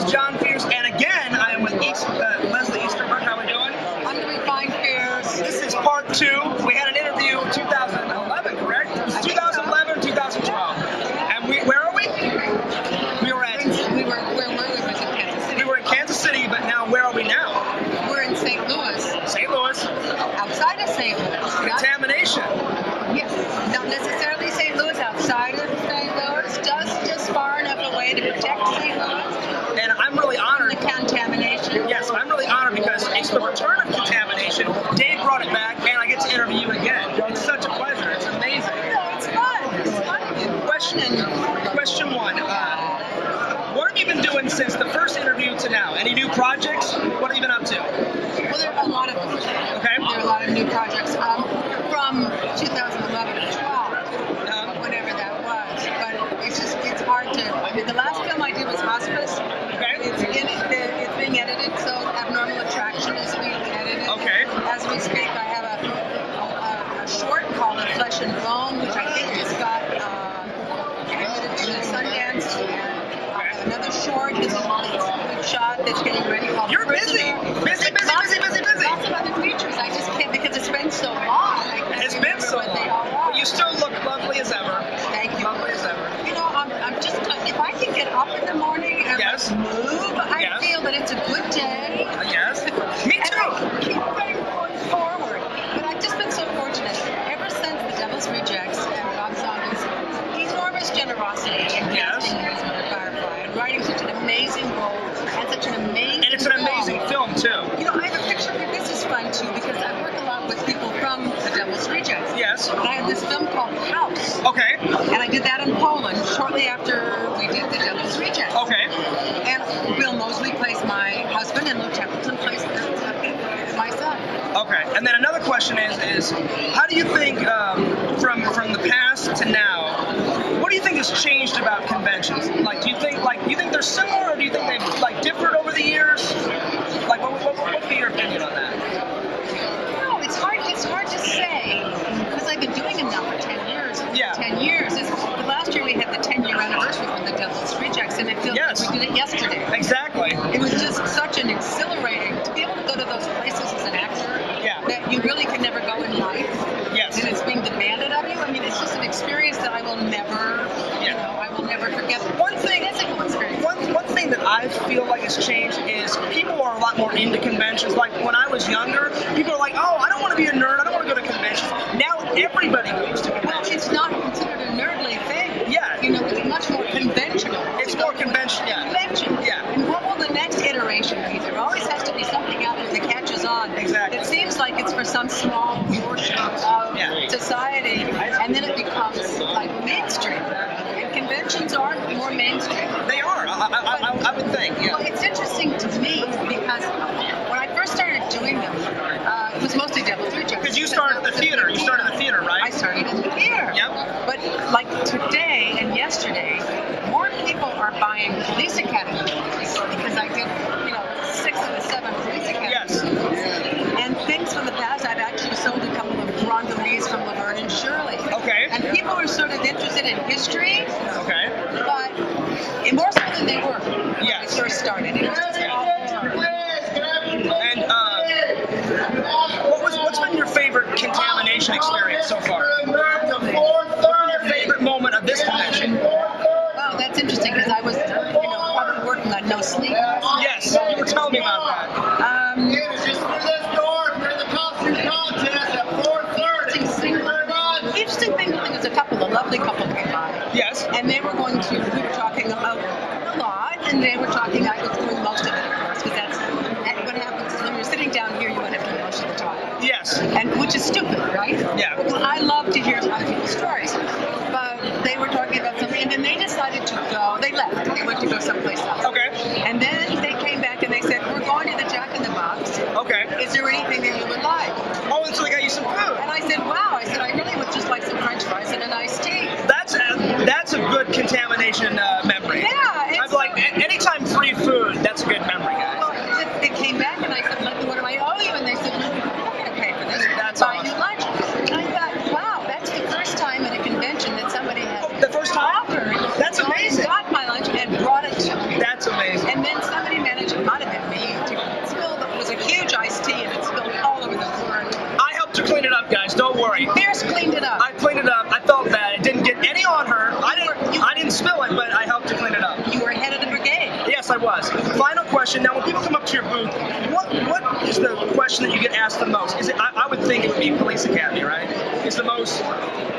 John Fierce, and again, I am with Leslie EasterBrook. How are we doing? I'm doing fine, Fierce. This is part 2. We had an interview in 2011, correct? It was 2011, 2012. And where are we? Where were we? Was in Kansas City. We were in Kansas City, but now where are we now? We're in St. Louis. St. Louis. Outside of St. Louis. Contamination. Yes. Not necessarily St. Louis. Outside of St. Louis. Just far enough away to protect St. Louis. And I'm really honored. The contamination. Yes, I'm really honored because it's the return of Contamination. Dave brought it back, and I get to interview you again. It's such a pleasure. It's amazing. No, it's fun. It's fun. Question 1. What have you been doing since the first interview to now? Any new projects? What have you been up to? Well, there are a lot of them. Okay. There are a lot of new projects from 2011 to 12, whatever that was. But it's hard to. The last film I did was Hospice. Okay. It's being edited, so Abnormal Attraction is being edited. Okay. As we speak, I have a short called Flesh and Bone, which I think has got edited to Sundance. Another short we've shot that's getting ready called You're busy. Busy. Lots of other features. I just can't because it's been so long. It's been so long. You still look lovely as ever. Thank you. Lovely as ever. You know, I'm just, if I can get up in the morning and Yes. move, I Yes. feel that it's a good day. Yes. Me And too. I keep going forward. But I've just been so fortunate. Ever since The Devil's Rejects and Rob Zombie's enormous generosity in casting me as Mother Firefly and writing such an amazing role and such an amazing And it's an amazing film, too. You know, I have a picture here. This is fun, too, because I work a lot with people from The Devil's Rejects. Yes. And I have this film called House. Okay. And I did that in Poland shortly after we did The Devil's Rejects. Okay. And Bill Moseley plays my husband, and Lou Templeton plays my son. Okay. And then another question is how do you think from the past to now, what do you think has changed about conventions? Like, do you think they're similar, or do you think they've differed over the years? Like, what would be your opinion on that? No, it's hard to say because I've been doing it now for 10 years. Yeah. 10 years. Last year we had the 10-year anniversary of The Devil's Rejects, and it feels Yes. like we did it yesterday. Exactly. It was just such an exhilarating to be able to go to those places as an actor that you really can never go in life. Yes. And it's being demanded of you. I mean, it's just an experience that I will never, I will never forget. One thing that I feel like has changed is people are a lot more into conventions. Like when I was younger, people are like, oh, I don't want to be a nerd. I don't want to go to conventions. Now everybody goes to conventions. Well, it's not considered a nerdly thing. Yeah. You know, it's much more conventional. It's more conventional. Yeah. Convention. Yeah. And what will the next iteration be? There always has to be something out there that catches on. Exactly. It seems like it's for some small portion of society, and then it becomes like mainstream. And conventions are more mainstream. They are. I would think. Yeah. Well, it's interesting to me because when I first started doing them, it was mostly Devil's Rejects. Because you started at the theater. You started at the theater, right? I started in the theater. Yep. But like today and yesterday, more people are buying Police Academy movies because I did, 6 of the 7 Police Academy Yes. movies. And things from the past, I've actually sold a couple of Rondelys from Laverne and Shirley. Okay. And people are sort of interested in history. Okay. But more so than they were when I Yes. first started. It was just all And what's been your favorite Contamination experience so far? What's been your favorite moment of this convention? Wow, that's interesting because I was, probably working on no sleep. Yes, you were telling me about that. Interesting thing was a lovely couple came by. Yes. And we were talking about a lot, and they were talking, I was doing most of it, of course, because that's what happens when you're sitting down here, you want to do most of the talk. Yes. And which is stupid, right? Yeah. Because I love to hear other people's stories. But they were talking about something, and then they decided to go. They left. They went to go someplace else. Okay. And then they came back and they said, we're going to the Jack in the Box. Okay. Is there anything that you would like? Oh, and so they got you some food. And I said, wow. I said, I really would just like some French fries and an iced tea. That's a good Contamination memory. Yeah. I'm like, anytime free food, that's a good memory, guys. Well, they came back and I said, what do I owe you? And they said, we're going to pay for this. That's buy awesome. you lunch. And I thought, wow, that's the first time at a convention that somebody has The first time? offered. That's amazing. Got my lunch and brought it to me. That's amazing. And then somebody there was. Final question. Now, when people come up to your booth, what is the question that you get asked the most? Is it? I would think it would be Police Academy, right? It's the most.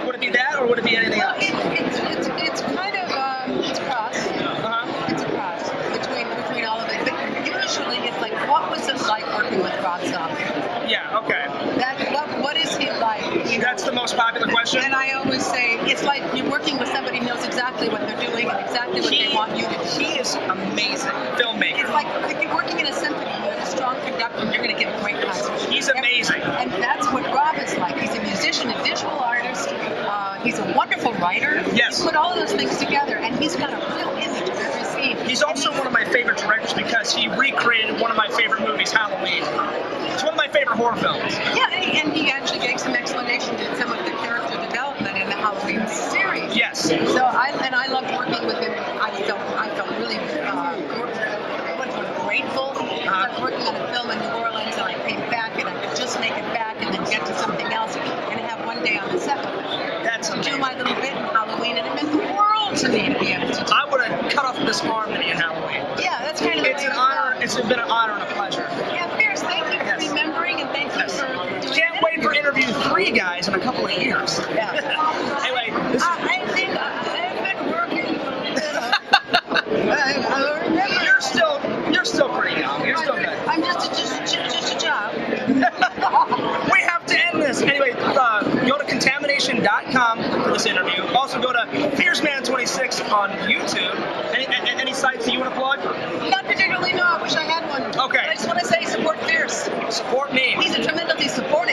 Would it be that, or would it be anything else? It's kind of it's a cross. It's a cross between all of it. But usually it's like, what was it like working with Rob Zombie? Yeah. Okay. What is he like? That's the most popular question. And I always say it's like you're working with somebody who knows exactly what they're doing and exactly what they want you to do. He is amazing filmmaker. It's like if you're working in a symphony, you have a strong conductor, you're going to get a great concert. He's amazing. And that's what Rob is like. He's a musician, a visual artist. He's a wonderful writer. Yes. You put all of those things together, and he's got a real image of every scene. He's also one of my favorite directors because he recreated one of my favorite movies, Halloween. It's one of my favorite horror films. Yeah, and he actually gave some explanation to some of the character development in the Halloween series. Yes. So I loved working with him. I felt really grateful. I was working on a film in New Orleans, and I came back, and I could just make it back, and then get to something else, and have one day on the set with him. That's amazing. Do my little bit in Halloween, and it meant the world to me to be able to do. I would have cut off this arm to be in Halloween. Yeah, that's kind of. It's an honor. It's been an honor and a pleasure. Yeah, Fierce. Thank you for remembering, and thank you for doing. Can't wait for interview 3 guys in a couple of years. Yeah. Anyway, this I think I've been working. I remember. You're still pretty young. You're still good. I'm just a job. We have to end this. Anyway, go to Contamination.com for this interview. Also go to FierceMan26 on YouTube. Any sites that you want to plug? Not particularly, no. I wish I had one. Okay. But I just want to say support Fierce. Support me. He's a tremendously supportive